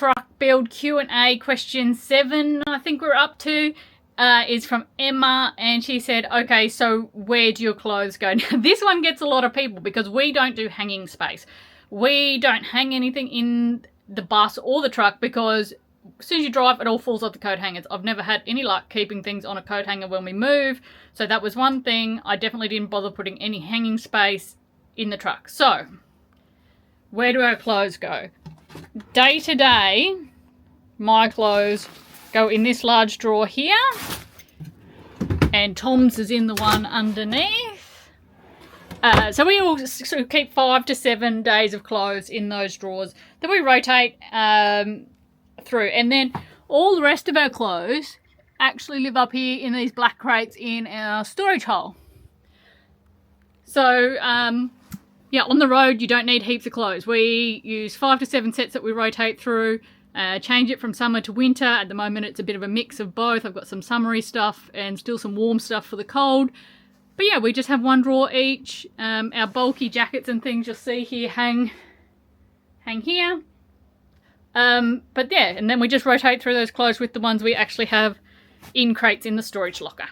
truck build Q&A question 7, I think we're up to, is from Emma, and she said, okay, so where do your clothes go? Now, this one gets a lot of people because we don't do hanging space. We don't hang anything in the bus or the truck because as soon as you drive, it all falls off the coat hangers. I've never had any luck keeping things on a coat hanger when we move, so that was one thing. I definitely didn't bother putting any hanging space in the truck. So, where do our clothes go? Day to day, my clothes go in this large drawer here, and Tom's is in the one underneath. So we all sort of keep 5 to 7 days of clothes in those drawers that we rotate through, and then all the rest of our clothes actually live up here in these black crates in our storage hole. So yeah, on the road you don't need heaps of clothes. We use 5 to 7 sets that we rotate through, change it from summer to winter. At the moment it's a bit of a mix of both. I've got some summery stuff and still some warm stuff for the cold. But yeah, we just have one drawer each. Our bulky jackets and things you'll see here hang here. But yeah, and then we just rotate through those clothes with the ones we actually have in crates in the storage locker.